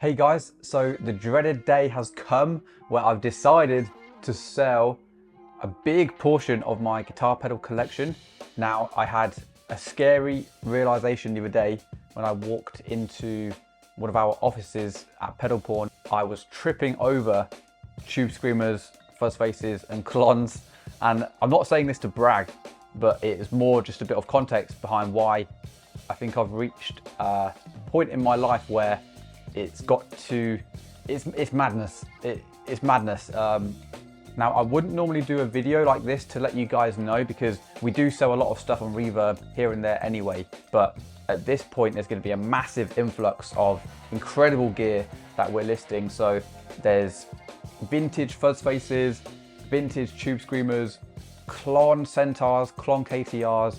Hey guys, so the dreaded day has come where I've decided to sell a big portion of my guitar pedal collection. Now, I had a scary realization the other day when I walked into one of our offices at Pedal Pawn. I was tripping over tube screamers, fuzz faces and clones. And I'm not saying this to brag, but it is more just a bit of context behind why I think I've reached a point in my life where it's madness. It's madness. Now, I wouldn't normally do a video like this to let you guys know because we do sell a lot of stuff on Reverb here and there anyway. But at this point, there's going to be a massive influx of incredible gear that we're listing. So there's vintage fuzz faces, vintage tube screamers, Klon Centaurs, Klon KTRs,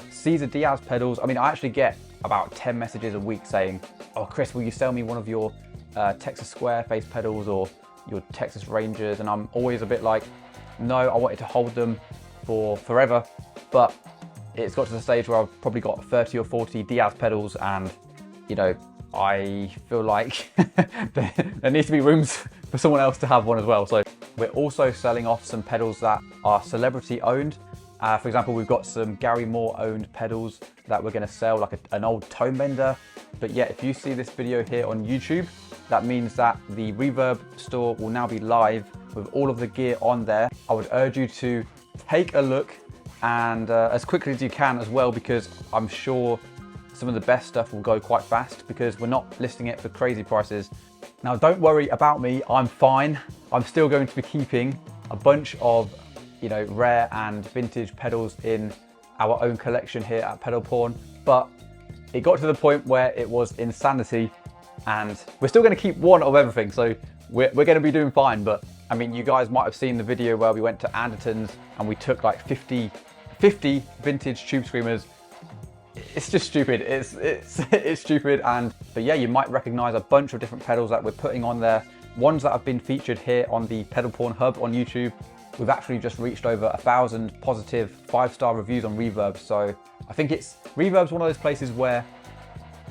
Caesar Diaz pedals. I mean, I actually get about 10 messages a week saying, "Oh, Chris, will you sell me one of your Texas Square face pedals or your Texas Rangers?" And I'm always a bit like, no, I wanted to hold them for forever. But it's got to the stage where I've probably got 30 or 40 Diaz pedals, and you know, I feel like there needs to be rooms for someone else to have one as well. So we're also selling off some pedals that are celebrity owned. For example, we've got some Gary Moore owned pedals that we're going to sell, like an old tone bender. But yeah, if you see this video here on YouTube, that means that the Reverb store will now be live with all of the gear on there. I would urge you to take a look, and as quickly as you can as well, because I'm sure some of the best stuff will go quite fast because we're not listing it for crazy prices. Now, don't worry about me, I'm fine. I'm still going to be keeping a bunch of rare and vintage pedals in our own collection here at Pedal Pawn, but it got to the point where it was insanity, and we're still going to keep one of everything, so we're going to be doing fine. But I mean, you guys might have seen the video where we went to Anderton's and we took like 50 vintage tube screamers. It's just stupid. It's stupid. But yeah, you might recognize a bunch of different pedals that we're putting on there, ones that have been featured here on the Pedal Pawn Hub on YouTube. We've actually just reached over 1,000 positive 5-star reviews on Reverb. So I think Reverb's one of those places where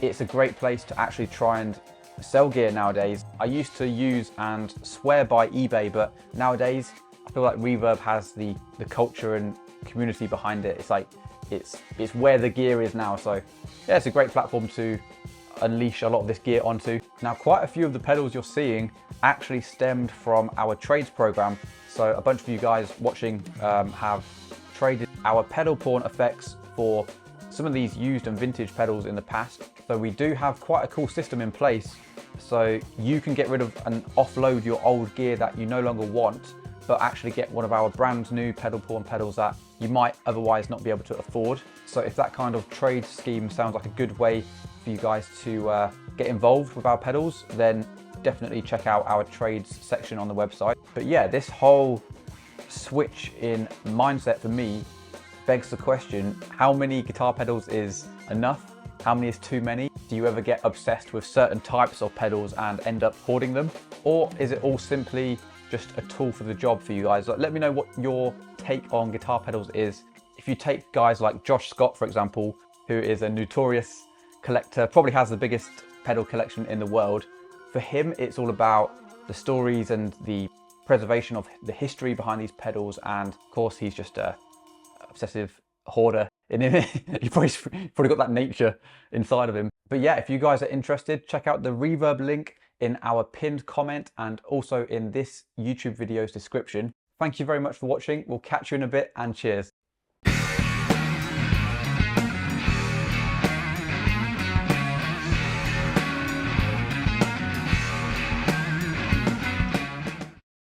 it's a great place to actually try and sell gear nowadays. I used to use and swear by eBay, but nowadays I feel like Reverb has the culture and community behind it. It's like, it's where the gear is now. So yeah, it's a great platform to unleash a lot of this gear onto. Now, quite a few of the pedals you're seeing actually stemmed from our trades program. So a bunch of you guys watching have traded our Pedal Pawn effects for some of these used and vintage pedals in the past. So we do have quite a cool system in place, so you can get rid of and offload your old gear that you no longer want, but actually get one of our brand new Pedal Pawn pedals that you might otherwise not be able to afford. So if that kind of trade scheme sounds like a good way for you guys to get involved with our pedals, then definitely check out our trades section on the website. But yeah, this whole switch in mindset for me begs the question, how many guitar pedals is enough? How many is too many? Do you ever get obsessed with certain types of pedals and end up hoarding them? Or is it all simply just a tool for the job for you guys? Let me know what your take on guitar pedals is. If you take guys like Josh Scott, for example, who is a notorious collector, probably has the biggest pedal collection in the world. For him, it's all about the stories and the preservation of the history behind these pedals. And of course, he's just a obsessive hoarder in him. He's probably got that nature inside of him. But yeah, if you guys are interested, check out the Reverb link in our pinned comment and also in this YouTube video's description. Thank you very much for watching. We'll catch you in a bit, and cheers.